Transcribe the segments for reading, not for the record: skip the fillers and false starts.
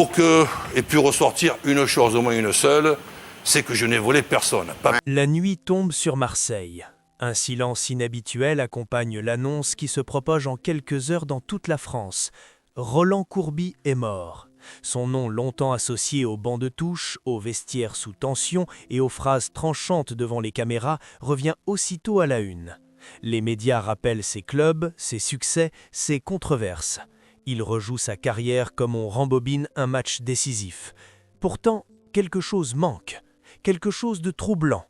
Pour que ait pu ressortir une chose, au moins une seule, c'est que je n'ai volé personne. La nuit tombe sur Marseille. Un silence inhabituel accompagne l'annonce qui se propage en quelques heures dans toute la France. Roland Courbis est mort. Son nom longtemps associé au banc de touche, aux vestiaires sous tension et aux phrases tranchantes devant les caméras revient aussitôt à la une. Les médias rappellent ses clubs, ses succès, ses controverses. Il rejoue sa carrière comme on rembobine un match décisif. Pourtant, quelque chose manque, quelque chose de troublant.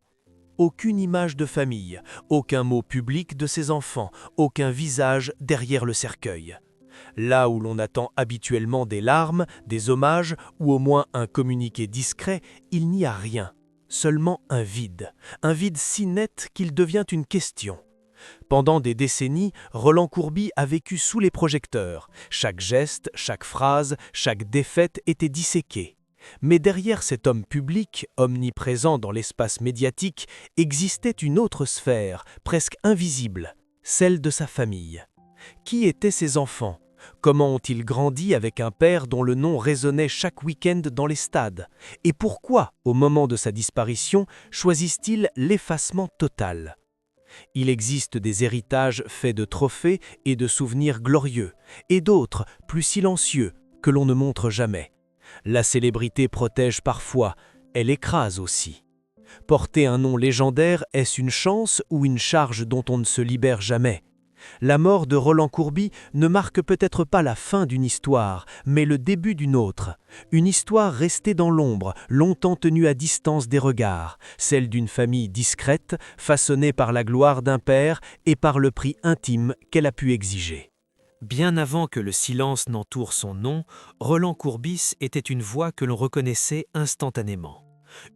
Aucune image de famille, aucun mot public de ses enfants, aucun visage derrière le cercueil. Là où l'on attend habituellement des larmes, des hommages ou au moins un communiqué discret, il n'y a rien, seulement un vide si net qu'il devient une question. Pendant des décennies, Roland Courbis a vécu sous les projecteurs. Chaque geste, chaque phrase, chaque défaite était disséquée. Mais derrière cet homme public, omniprésent dans l'espace médiatique, existait une autre sphère, presque invisible, celle de sa famille. Qui étaient ses enfants ? Comment ont-ils grandi avec un père dont le nom résonnait chaque week-end dans les stades ? Et pourquoi, au moment de sa disparition, choisissent-ils l'effacement total ? Il existe des héritages faits de trophées et de souvenirs glorieux, et d'autres, plus silencieux, que l'on ne montre jamais. La célébrité protège parfois, elle écrase aussi. Porter un nom légendaire, est-ce une chance ou une charge dont on ne se libère jamais ? La mort de Roland Courbis ne marque peut-être pas la fin d'une histoire, mais le début d'une autre. Une histoire restée dans l'ombre, longtemps tenue à distance des regards, celle d'une famille discrète, façonnée par la gloire d'un père et par le prix intime qu'elle a pu exiger. Bien avant que le silence n'entoure son nom, Roland Courbis était une voix que l'on reconnaissait instantanément.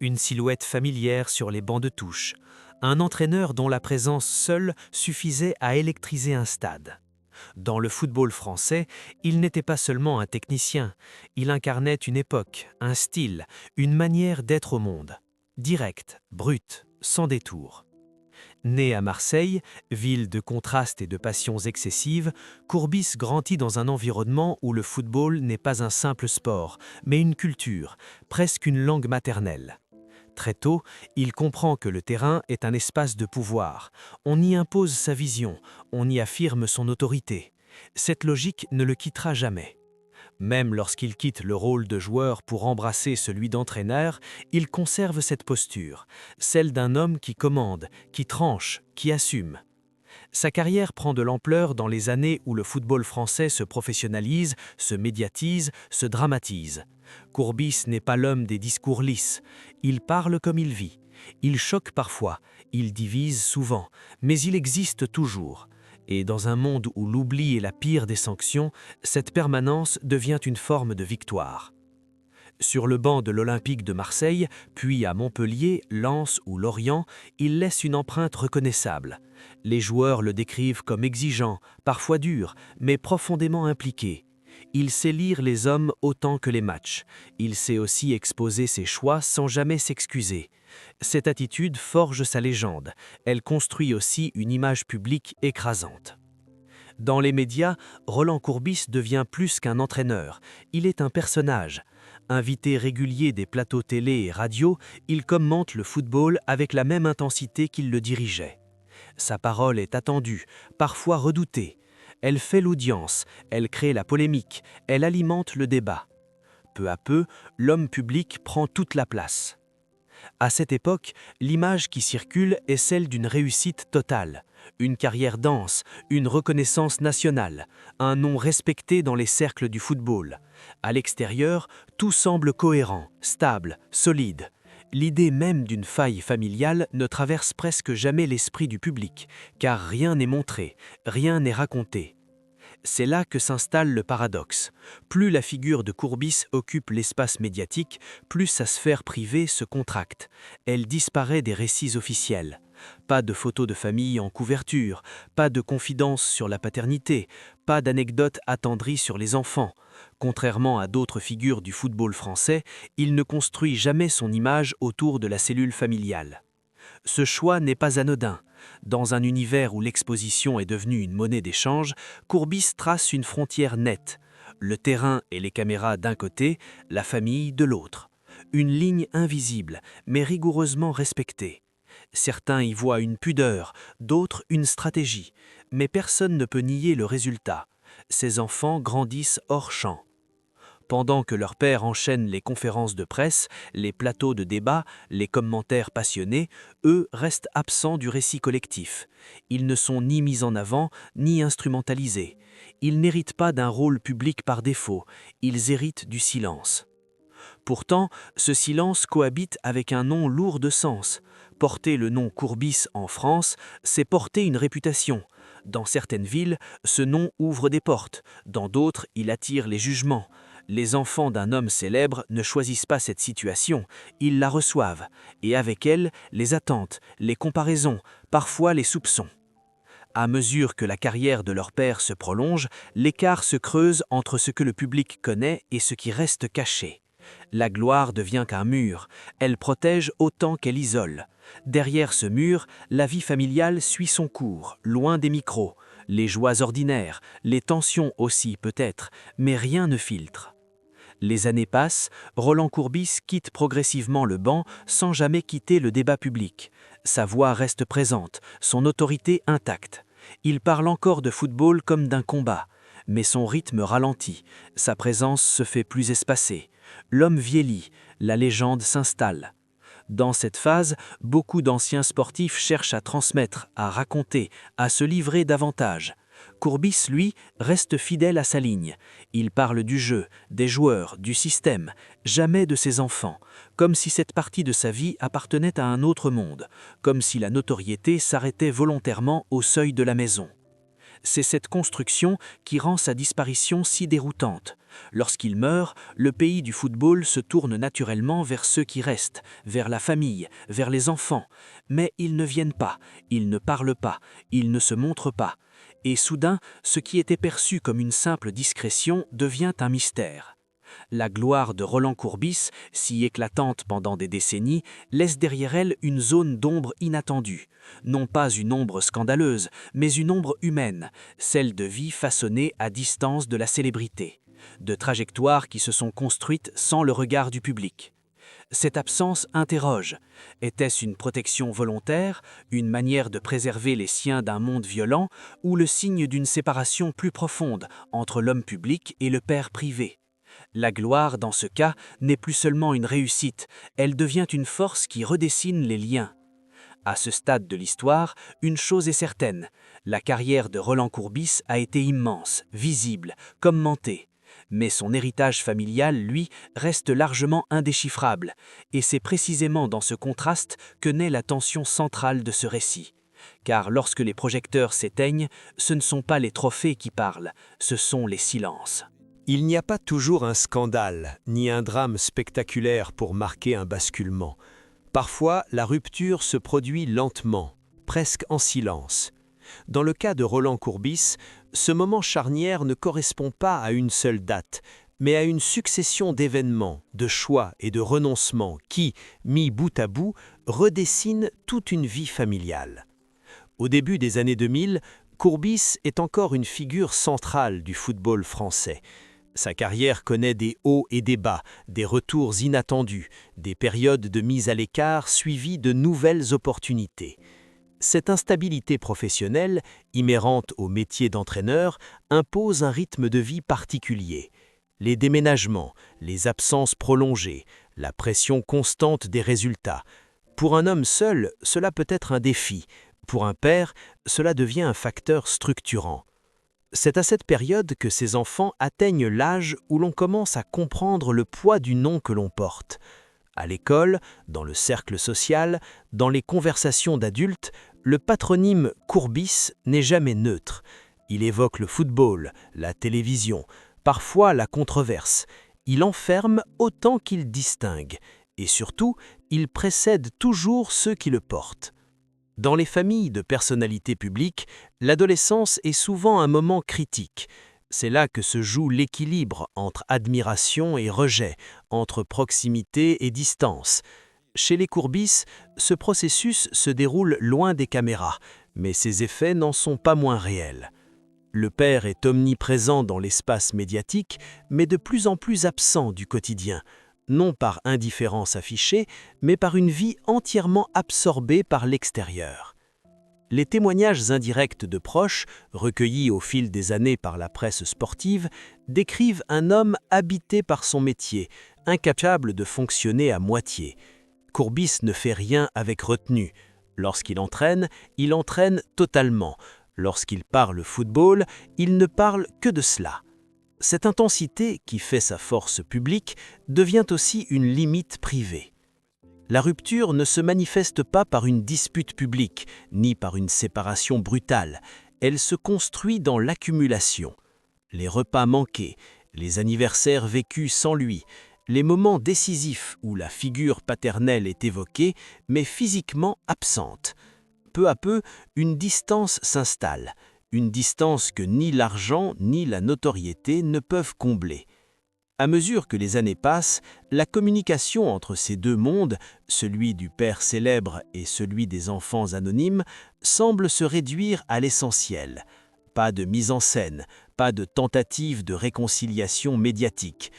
Une silhouette familière sur les bancs de touche. Un entraîneur dont la présence seule suffisait à électriser un stade. Dans le football français, il n'était pas seulement un technicien, il incarnait une époque, un style, une manière d'être au monde. Direct, brut, sans détour. Né à Marseille, ville de contrastes et de passions excessives, Courbis grandit dans un environnement où le football n'est pas un simple sport, mais une culture, presque une langue maternelle. Très tôt, il comprend que le terrain est un espace de pouvoir. On y impose sa vision, on y affirme son autorité. Cette logique ne le quittera jamais. Même lorsqu'il quitte le rôle de joueur pour embrasser celui d'entraîneur, il conserve cette posture, celle d'un homme qui commande, qui tranche, qui assume. Sa carrière prend de l'ampleur dans les années où le football français se professionnalise, se médiatise, se dramatise. Courbis n'est pas l'homme des discours lisses. Il parle comme il vit. Il choque parfois, il divise souvent, mais il existe toujours. Et dans un monde où l'oubli est la pire des sanctions, cette permanence devient une forme de victoire. Sur le banc de l'Olympique de Marseille, puis à Montpellier, Lens ou Lorient, il laisse une empreinte reconnaissable. Les joueurs le décrivent comme exigeant, parfois dur, mais profondément impliqué. Il sait lire les hommes autant que les matchs. Il sait aussi exposer ses choix sans jamais s'excuser. Cette attitude forge sa légende. Elle construit aussi une image publique écrasante. Dans les médias, Roland Courbis devient plus qu'un entraîneur. Il est un personnage. Invité régulier des plateaux télé et radio, il commente le football avec la même intensité qu'il le dirigeait. Sa parole est attendue, parfois redoutée. Elle fait l'audience, elle crée la polémique, elle alimente le débat. Peu à peu, l'homme public prend toute la place. À cette époque, l'image qui circule est celle d'une réussite totale, une carrière dense, une reconnaissance nationale, un nom respecté dans les cercles du football. À l'extérieur, tout semble cohérent, stable, solide. L'idée même d'une faille familiale ne traverse presque jamais l'esprit du public, car rien n'est montré, rien n'est raconté. C'est là que s'installe le paradoxe. Plus la figure de Courbis occupe l'espace médiatique, plus sa sphère privée se contracte. Elle disparaît des récits officiels. Pas de photos de famille en couverture, pas de confidences sur la paternité, pas d'anecdotes attendries sur les enfants. Contrairement à d'autres figures du football français, il ne construit jamais son image autour de la cellule familiale. Ce choix n'est pas anodin. Dans un univers où l'exposition est devenue une monnaie d'échange, Courbis trace une frontière nette. le terrain et les caméras d'un côté, la famille de l'autre. Une ligne invisible, mais rigoureusement respectée. Certains y voient une pudeur, d'autres une stratégie, mais personne ne peut nier le résultat. Ces enfants grandissent hors champ. Pendant que leurs pères enchaînent les conférences de presse, les plateaux de débat, les commentaires passionnés, eux restent absents du récit collectif. Ils ne sont ni mis en avant, ni instrumentalisés. Ils n'héritent pas d'un rôle public par défaut, ils héritent du silence. Pourtant, ce silence cohabite avec un nom lourd de sens. Porter le nom Courbis en France, c'est porter une réputation. Dans certaines villes, ce nom ouvre des portes, dans d'autres, il attire les jugements. Les enfants d'un homme célèbre ne choisissent pas cette situation, ils la reçoivent, et avec elle, les attentes, les comparaisons, parfois les soupçons. À mesure que la carrière de leur père se prolonge, l'écart se creuse entre ce que le public connaît et ce qui reste caché. La gloire devient qu'un mur, elle protège autant qu'elle isole. Derrière ce mur, la vie familiale suit son cours, loin des micros, les joies ordinaires, les tensions aussi peut-être, mais rien ne filtre. Les années passent, Roland Courbis quitte progressivement le banc sans jamais quitter le débat public. Sa voix reste présente, son autorité intacte. Il parle encore de football comme d'un combat, mais son rythme ralentit, sa présence se fait plus espacée. L'homme vieillit, la légende s'installe. Dans cette phase, beaucoup d'anciens sportifs cherchent à transmettre, à raconter, à se livrer davantage. Courbis, lui, reste fidèle à sa ligne. Il parle du jeu, des joueurs, du système, jamais de ses enfants, comme si cette partie de sa vie appartenait à un autre monde, comme si la notoriété s'arrêtait volontairement au seuil de la maison. C'est cette construction qui rend sa disparition si déroutante. Lorsqu'il meurt, le pays du football se tourne naturellement vers ceux qui restent, vers la famille, vers les enfants. Mais ils ne viennent pas, ils ne parlent pas, ils ne se montrent pas. Et soudain, ce qui était perçu comme une simple discrétion devient un mystère. La gloire de Roland Courbis, si éclatante pendant des décennies, laisse derrière elle une zone d'ombre inattendue. Non pas une ombre scandaleuse, mais une ombre humaine, celle de vie façonnée à distance de la célébrité, de trajectoires qui se sont construites sans le regard du public. Cette absence interroge. Était-ce une protection volontaire, une manière de préserver les siens d'un monde violent, ou le signe d'une séparation plus profonde entre l'homme public et le père privé ? La gloire, dans ce cas, n'est plus seulement une réussite, elle devient une force qui redessine les liens. À ce stade de l'histoire, une chose est certaine, la carrière de Roland Courbis a été immense, visible, commentée. Mais son héritage familial, lui, reste largement indéchiffrable, et c'est précisément dans ce contraste que naît la tension centrale de ce récit. Car lorsque les projecteurs s'éteignent, ce ne sont pas les trophées qui parlent, ce sont les silences. Il n'y a pas toujours un scandale, ni un drame spectaculaire pour marquer un basculement. Parfois, la rupture se produit lentement, presque en silence. Dans le cas de Roland Courbis, ce moment charnière ne correspond pas à une seule date, mais à une succession d'événements, de choix et de renoncements qui, mis bout à bout, redessinent toute une vie familiale. Au début des années 2000, Courbis est encore une figure centrale du football français. Sa carrière connaît des hauts et des bas, des retours inattendus, des périodes de mise à l'écart suivies de nouvelles opportunités. Cette instabilité professionnelle, inhérente au métier d'entraîneur, impose un rythme de vie particulier. Les déménagements, les absences prolongées, la pression constante des résultats. Pour un homme seul, cela peut être un défi. Pour un père, cela devient un facteur structurant. C'est à cette période que ces enfants atteignent l'âge où l'on commence à comprendre le poids du nom que l'on porte. À l'école, dans le cercle social, dans les conversations d'adultes, le patronyme Courbis n'est jamais neutre. Il évoque le football, la télévision, parfois la controverse. Il enferme autant qu'il distingue. Et surtout, il précède toujours ceux qui le portent. Dans les familles de personnalités publiques, l'adolescence est souvent un moment critique. C'est là que se joue l'équilibre entre admiration et rejet, entre proximité et distance. Chez les Courbis, ce processus se déroule loin des caméras, mais ses effets n'en sont pas moins réels. Le père est omniprésent dans l'espace médiatique, mais de plus en plus absent du quotidien, non par indifférence affichée, mais par une vie entièrement absorbée par l'extérieur. Les témoignages indirects de proches, recueillis au fil des années par la presse sportive, décrivent un homme habité par son métier, incapable de fonctionner à moitié. Courbis ne fait rien avec retenue. Lorsqu'il entraîne totalement. Lorsqu'il parle football, il ne parle que de cela. Cette intensité, qui fait sa force publique, devient aussi une limite privée. La rupture ne se manifeste pas par une dispute publique, ni par une séparation brutale. Elle se construit dans l'accumulation. Les repas manqués, les anniversaires vécus sans lui, les moments décisifs où la figure paternelle est évoquée, mais physiquement absente. Peu à peu, une distance s'installe, une distance que ni l'argent ni la notoriété ne peuvent combler. À mesure que les années passent, la communication entre ces deux mondes, celui du père célèbre et celui des enfants anonymes, semble se réduire à l'essentiel. Pas de mise en scène, pas de tentative de réconciliation médiatique.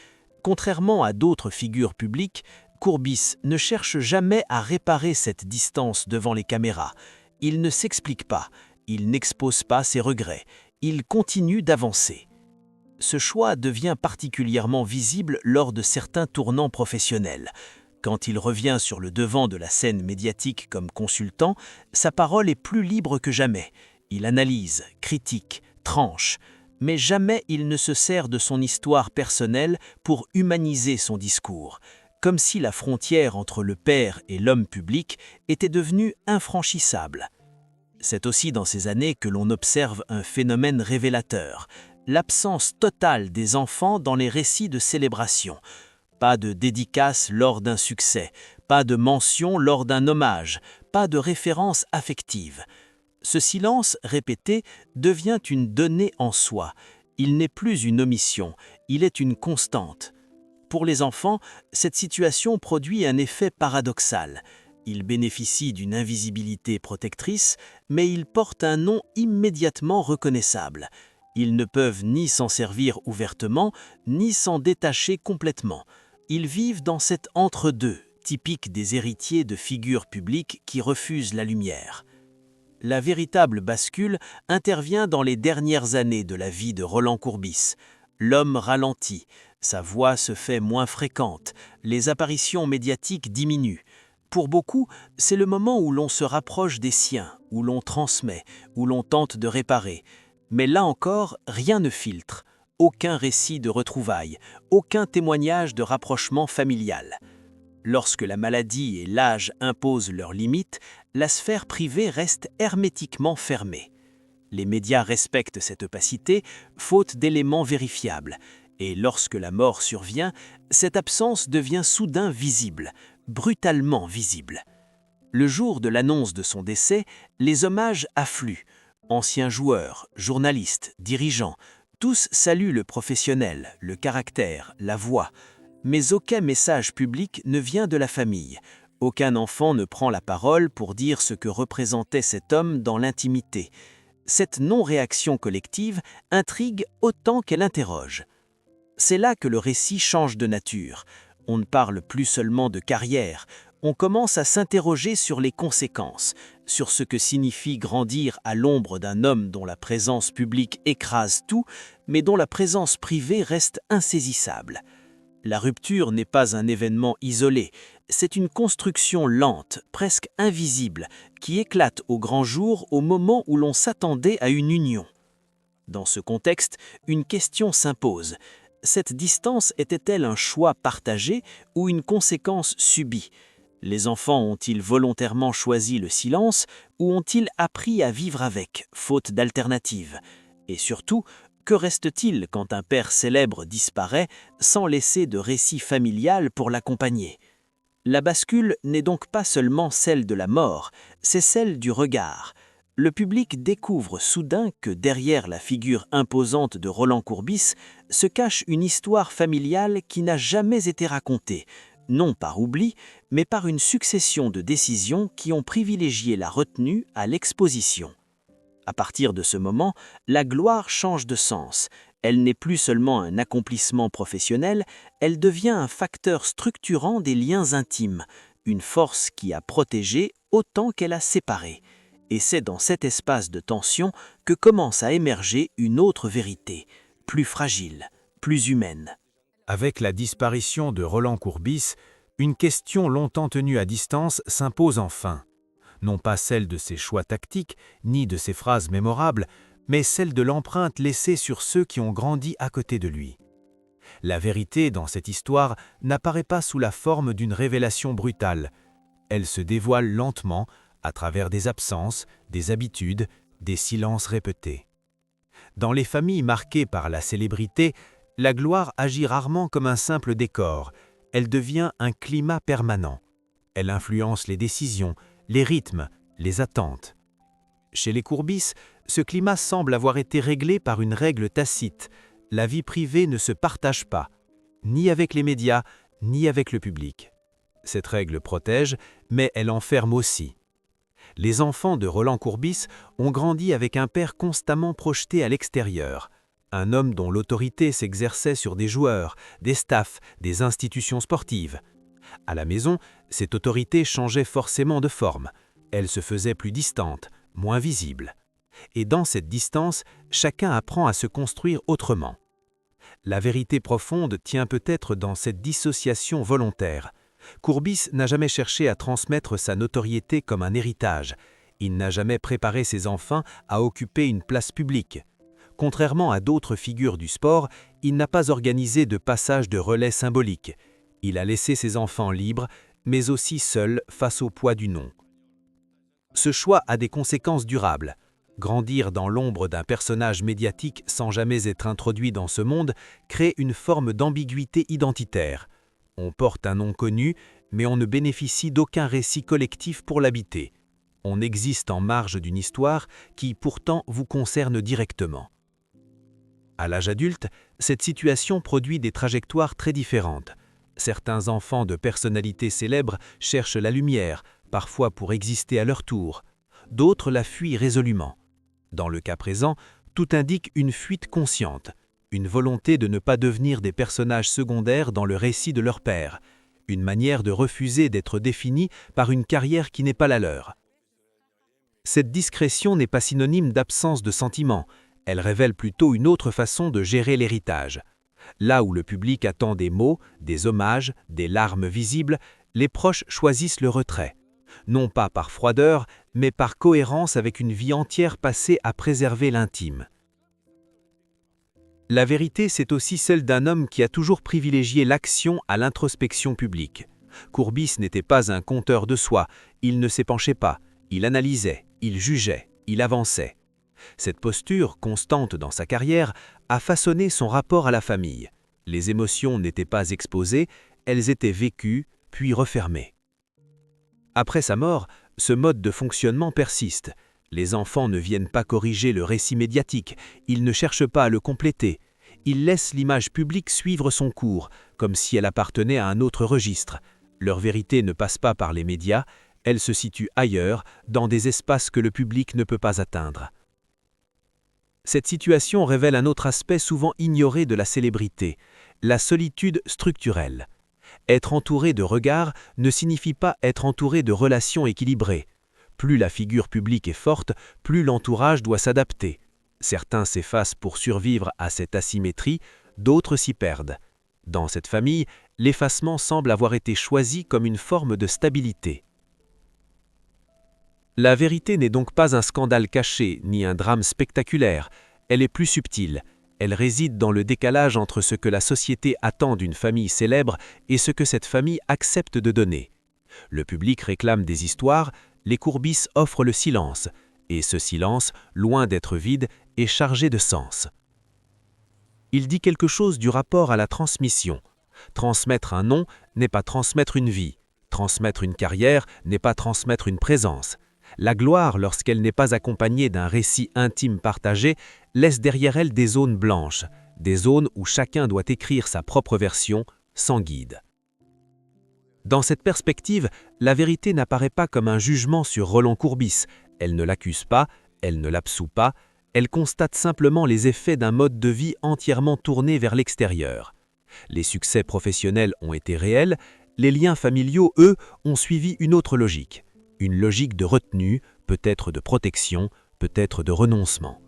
Contrairement à d'autres figures publiques, Courbis ne cherche jamais à réparer cette distance devant les caméras. Il ne s'explique pas, il n'expose pas ses regrets, il continue d'avancer. Ce choix devient particulièrement visible lors de certains tournants professionnels. Quand il revient sur le devant de la scène médiatique comme consultant, sa parole est plus libre que jamais. Il analyse, critique, tranche, mais jamais il ne se sert de son histoire personnelle pour humaniser son discours, comme si la frontière entre le père et l'homme public était devenue infranchissable. C'est aussi dans ces années que l'on observe un phénomène révélateur, l'absence totale des enfants dans les récits de célébration. Pas de dédicace lors d'un succès, pas de mention lors d'un hommage, pas de référence affective. Ce silence répété devient une donnée en soi. Il n'est plus une omission, il est une constante. Pour les enfants, cette situation produit un effet paradoxal. Ils bénéficient d'une invisibilité protectrice, mais ils portent un nom immédiatement reconnaissable. Ils ne peuvent ni s'en servir ouvertement, ni s'en détacher complètement. Ils vivent dans cet entre-deux, typique des héritiers de figures publiques qui refusent la lumière. La véritable bascule intervient dans les dernières années de la vie de Roland Courbis. L'homme ralentit, sa voix se fait moins fréquente, les apparitions médiatiques diminuent. Pour beaucoup, c'est le moment où l'on se rapproche des siens, où l'on transmet, où l'on tente de réparer. Mais là encore, rien ne filtre, aucun récit de retrouvailles, aucun témoignage de rapprochement familial. Lorsque la maladie et l'âge imposent leurs limites, la sphère privée reste hermétiquement fermée. Les médias respectent cette opacité, faute d'éléments vérifiables. Et lorsque la mort survient, cette absence devient soudain visible, brutalement visible. Le jour de l'annonce de son décès, les hommages affluent. Anciens joueurs, journalistes, dirigeants, tous saluent le professionnel, le caractère, la voix. Mais aucun message public ne vient de la famille. Aucun enfant ne prend la parole pour dire ce que représentait cet homme dans l'intimité. Cette non-réaction collective intrigue autant qu'elle interroge. C'est là que le récit change de nature. On ne parle plus seulement de carrière, on commence à s'interroger sur les conséquences, sur ce que signifie grandir à l'ombre d'un homme dont la présence publique écrase tout, mais dont la présence privée reste insaisissable. La rupture n'est pas un événement isolé, c'est une construction lente, presque invisible, qui éclate au grand jour au moment où l'on s'attendait à une union. Dans ce contexte, une question s'impose. Cette distance était-elle un choix partagé ou une conséquence subie ? Les enfants ont-ils volontairement choisi le silence ou ont-ils appris à vivre avec, faute d'alternative ? Et surtout, que reste-t-il quand un père célèbre disparaît sans laisser de récit familial pour l'accompagner ? La bascule n'est donc pas seulement celle de la mort, c'est celle du regard. Le public découvre soudain que derrière la figure imposante de Roland Courbis se cache une histoire familiale qui n'a jamais été racontée, non par oubli, mais par une succession de décisions qui ont privilégié la retenue à l'exposition. À partir de ce moment, la gloire change de sens. Elle n'est plus seulement un accomplissement professionnel, elle devient un facteur structurant des liens intimes, une force qui a protégé autant qu'elle a séparé. Et c'est dans cet espace de tension que commence à émerger une autre vérité, plus fragile, plus humaine. Avec la disparition de Roland Courbis, une question longtemps tenue à distance s'impose enfin. Non pas celle de ses choix tactiques, ni de ses phrases mémorables, mais celle de l'empreinte laissée sur ceux qui ont grandi à côté de lui. La vérité dans cette histoire n'apparaît pas sous la forme d'une révélation brutale. Elle se dévoile lentement à travers des absences, des habitudes, des silences répétés. Dans les familles marquées par la célébrité, la gloire agit rarement comme un simple décor. Elle devient un climat permanent. Elle influence les décisions, les rythmes, les attentes. Chez les Courbis, ce climat semble avoir été réglé par une règle tacite. La vie privée ne se partage pas, ni avec les médias, ni avec le public. Cette règle protège, mais elle enferme aussi. Les enfants de Roland Courbis ont grandi avec un père constamment projeté à l'extérieur, un homme dont l'autorité s'exerçait sur des joueurs, des staffs, des institutions sportives. À la maison, cette autorité changeait forcément de forme. Elle se faisait plus distante, moins visible. Et dans cette distance, chacun apprend à se construire autrement. La vérité profonde tient peut-être dans cette dissociation volontaire. Courbis n'a jamais cherché à transmettre sa notoriété comme un héritage. Il n'a jamais préparé ses enfants à occuper une place publique. Contrairement à d'autres figures du sport, il n'a pas organisé de passage de relais symbolique. Il a laissé ses enfants libres, mais aussi seuls face au poids du nom. Ce choix a des conséquences durables. Grandir dans l'ombre d'un personnage médiatique sans jamais être introduit dans ce monde crée une forme d'ambiguïté identitaire. On porte un nom connu, mais on ne bénéficie d'aucun récit collectif pour l'habiter. On existe en marge d'une histoire qui, pourtant, vous concerne directement. À l'âge adulte, cette situation produit des trajectoires très différentes. Certains enfants de personnalités célèbres cherchent la lumière, parfois pour exister à leur tour. D'autres la fuient résolument. Dans le cas présent, tout indique une fuite consciente, une volonté de ne pas devenir des personnages secondaires dans le récit de leur père, une manière de refuser d'être définis par une carrière qui n'est pas la leur. Cette discrétion n'est pas synonyme d'absence de sentiments, elle révèle plutôt une autre façon de gérer l'héritage. Là où le public attend des mots, des hommages, des larmes visibles, les proches choisissent le retrait. Non pas par froideur, mais par cohérence avec une vie entière passée à préserver l'intime. La vérité, c'est aussi celle d'un homme qui a toujours privilégié l'action à l'introspection publique. Courbis n'était pas un conteur de soi, il ne s'épanchait pas, il analysait, il jugeait, il avançait. Cette posture, constante dans sa carrière, a façonné son rapport à la famille. Les émotions n'étaient pas exposées, elles étaient vécues, puis refermées. Après sa mort, ce mode de fonctionnement persiste. Les enfants ne viennent pas corriger le récit médiatique, ils ne cherchent pas à le compléter. Ils laissent l'image publique suivre son cours, comme si elle appartenait à un autre registre. Leur vérité ne passe pas par les médias, elle se situe ailleurs, dans des espaces que le public ne peut pas atteindre. Cette situation révèle un autre aspect souvent ignoré de la célébrité, la solitude structurelle. Être entouré de regards ne signifie pas être entouré de relations équilibrées. Plus la figure publique est forte, plus l'entourage doit s'adapter. Certains s'effacent pour survivre à cette asymétrie, d'autres s'y perdent. Dans cette famille, l'effacement semble avoir été choisi comme une forme de stabilité. La vérité n'est donc pas un scandale caché, ni un drame spectaculaire. Elle est plus subtile. Elle réside dans le décalage entre ce que la société attend d'une famille célèbre et ce que cette famille accepte de donner. Le public réclame des histoires, les Courbis offrent le silence, et ce silence, loin d'être vide, est chargé de sens. Il dit quelque chose du rapport à la transmission. Transmettre un nom n'est pas transmettre une vie. Transmettre une carrière n'est pas transmettre une présence. La gloire, lorsqu'elle n'est pas accompagnée d'un récit intime partagé, laisse derrière elle des zones blanches, des zones où chacun doit écrire sa propre version, sans guide. Dans cette perspective, la vérité n'apparaît pas comme un jugement sur Roland Courbis, elle ne l'accuse pas, Elle ne l'absout pas, elle constate simplement les effets d'un mode de vie entièrement tourné vers l'extérieur. Les succès professionnels ont été réels, les liens familiaux, eux, ont suivi une autre logique. Une logique de retenue, peut-être de protection, peut-être de renoncement.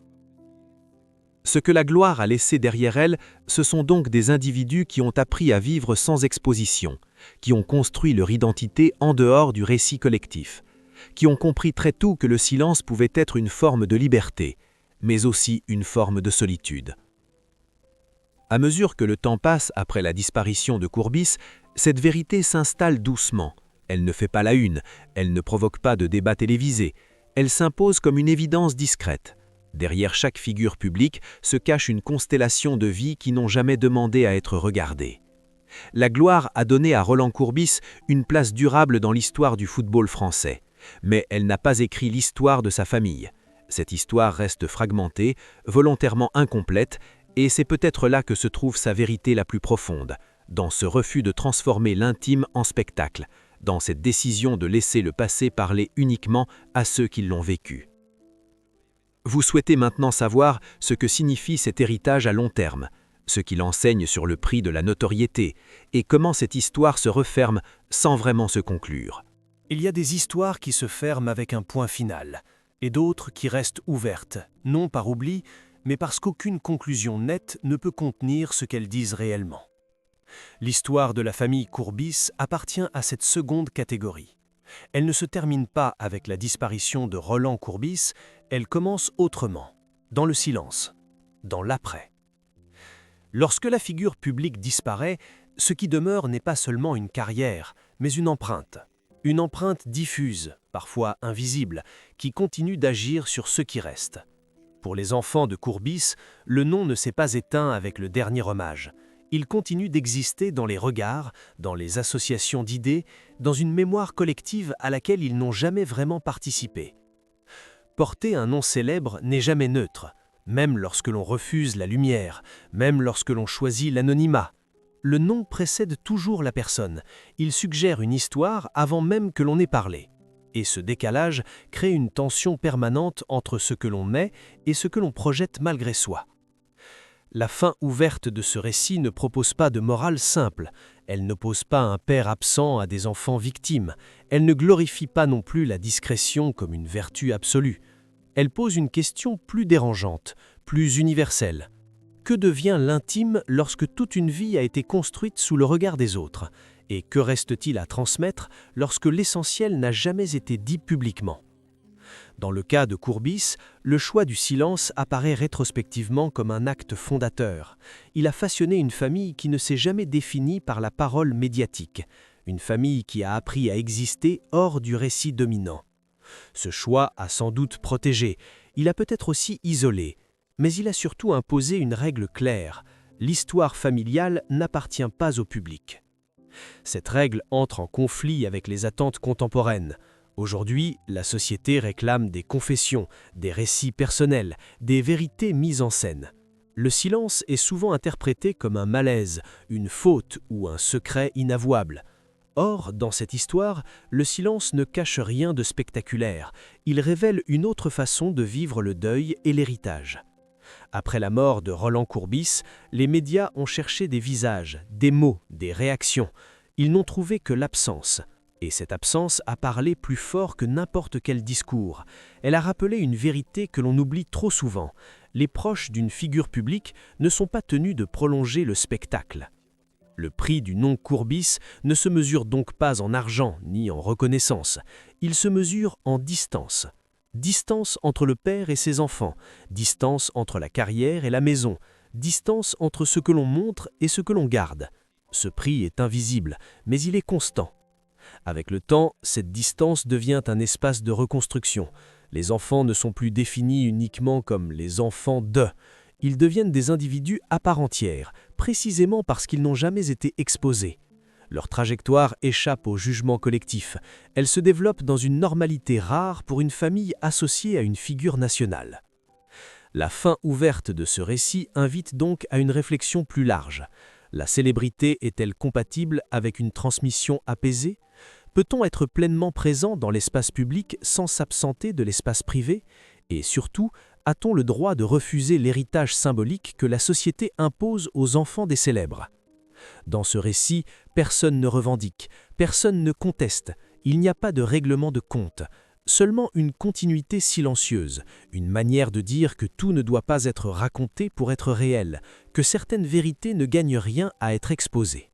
Ce que la gloire a laissé derrière elle, ce sont donc des individus qui ont appris à vivre sans exposition, qui ont construit leur identité en dehors du récit collectif, qui ont compris très tôt que le silence pouvait être une forme de liberté, mais aussi une forme de solitude. À mesure que le temps passe après la disparition de Courbis, cette vérité s'installe doucement. Elle ne fait pas la une, elle ne provoque pas de débat télévisé, elle s'impose comme une évidence discrète. Derrière chaque figure publique se cache une constellation de vies qui n'ont jamais demandé à être regardées. La gloire a donné à Roland Courbis une place durable dans l'histoire du football français, mais elle n'a pas écrit l'histoire de sa famille. Cette histoire reste fragmentée, volontairement incomplète, et c'est peut-être là que se trouve sa vérité la plus profonde, dans ce refus de transformer l'intime en spectacle, dans cette décision de laisser le passé parler uniquement à ceux qui l'ont vécu. Vous souhaitez maintenant savoir ce que signifie cet héritage à long terme, ce qu'il enseigne sur le prix de la notoriété, et comment cette histoire se referme sans vraiment se conclure. Il y a des histoires qui se ferment avec un point final, et d'autres qui restent ouvertes, non par oubli, mais parce qu'aucune conclusion nette ne peut contenir ce qu'elles disent réellement. L'histoire de la famille Courbis appartient à cette seconde catégorie. Elle ne se termine pas avec la disparition de Roland Courbis, elle commence autrement, dans le silence, dans l'après. Lorsque la figure publique disparaît, ce qui demeure n'est pas seulement une carrière, mais une empreinte diffuse, parfois invisible, qui continue d'agir sur ceux qui restent. Pour les enfants de Courbis, le nom ne s'est pas éteint avec le dernier hommage. Il continue d'exister dans les regards, dans les associations d'idées, dans une mémoire collective à laquelle ils n'ont jamais vraiment participé. Porter un nom célèbre n'est jamais neutre, même lorsque l'on refuse la lumière, même lorsque l'on choisit l'anonymat. Le nom précède toujours la personne, il suggère une histoire avant même que l'on ait parlé. Et ce décalage crée une tension permanente entre ce que l'on est et ce que l'on projette malgré soi. La fin ouverte de ce récit ne propose pas de morale simple, elle n'oppose pas un père absent à des enfants victimes, elle ne glorifie pas non plus la discrétion comme une vertu absolue. Elle pose une question plus dérangeante, plus universelle. Que devient l'intime lorsque toute une vie a été construite sous le regard des autres? Et que reste-t-il à transmettre lorsque l'essentiel n'a jamais été dit publiquement? Dans le cas de Courbis, le choix du silence apparaît rétrospectivement comme un acte fondateur. Il a façonné une famille qui ne s'est jamais définie par la parole médiatique, une famille qui a appris à exister hors du récit dominant. Ce choix a sans doute protégé, il a peut-être aussi isolé, mais il a surtout imposé une règle claire: l'histoire familiale n'appartient pas au public. Cette règle entre en conflit avec les attentes contemporaines. Aujourd'hui, la société réclame des confessions, des récits personnels, des vérités mises en scène. Le silence est souvent interprété comme un malaise, une faute ou un secret inavouable. Or, dans cette histoire, le silence ne cache rien de spectaculaire. Il révèle une autre façon de vivre le deuil et l'héritage. Après la mort de Roland Courbis, les médias ont cherché des visages, des mots, des réactions. Ils n'ont trouvé que l'absence. Et cette absence a parlé plus fort que n'importe quel discours. Elle a rappelé une vérité que l'on oublie trop souvent. Les proches d'une figure publique ne sont pas tenus de prolonger le spectacle. Le prix du nom Courbis ne se mesure donc pas en argent ni en reconnaissance. Il se mesure en distance. Distance entre le père et ses enfants, distance entre la carrière et la maison, distance entre ce que l'on montre et ce que l'on garde. Ce prix est invisible, mais il est constant. Avec le temps, cette distance devient un espace de reconstruction. Les enfants ne sont plus définis uniquement comme les enfants de. Ils deviennent des individus à part entière, précisément parce qu'ils n'ont jamais été exposés. Leur trajectoire échappe au jugement collectif. Elle se développe dans une normalité rare pour une famille associée à une figure nationale. La fin ouverte de ce récit invite donc à une réflexion plus large. La célébrité est-elle compatible avec une transmission apaisée ? Peut-on être pleinement présent dans l'espace public sans s'absenter de l'espace privé ? Et surtout, a-t-on le droit de refuser l'héritage symbolique que la société impose aux enfants des célèbres? Dans ce récit, personne ne revendique, personne ne conteste, il n'y a pas de règlement de compte, seulement une continuité silencieuse, une manière de dire que tout ne doit pas être raconté pour être réel, que certaines vérités ne gagnent rien à être exposées.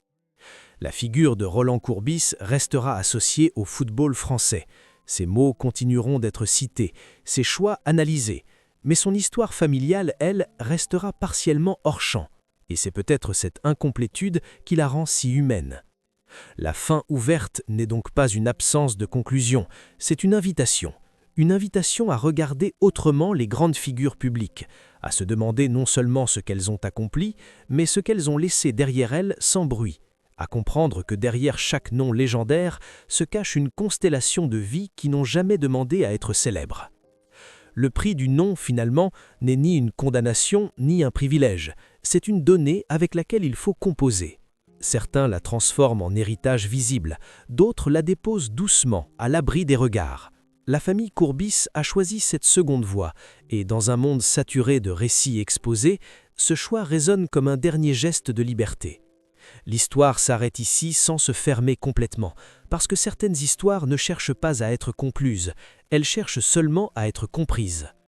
La figure de Roland Courbis restera associée au football français. Ses mots continueront d'être cités, ses choix analysés, mais son histoire familiale, elle, restera partiellement hors champ, et c'est peut-être cette incomplétude qui la rend si humaine. La fin ouverte n'est donc pas une absence de conclusion, c'est une invitation à regarder autrement les grandes figures publiques, à se demander non seulement ce qu'elles ont accompli, mais ce qu'elles ont laissé derrière elles sans bruit, à comprendre que derrière chaque nom légendaire se cache une constellation de vies qui n'ont jamais demandé à être célèbres. Le prix du nom, finalement, n'est ni une condamnation ni un privilège, c'est une donnée avec laquelle il faut composer. Certains la transforment en héritage visible, d'autres la déposent doucement, à l'abri des regards. La famille Courbis a choisi cette seconde voie, et dans un monde saturé de récits exposés, ce choix résonne comme un dernier geste de liberté. L'histoire s'arrête ici sans se fermer complètement, parce que certaines histoires ne cherchent pas à être concluses, elles cherchent seulement à être comprises.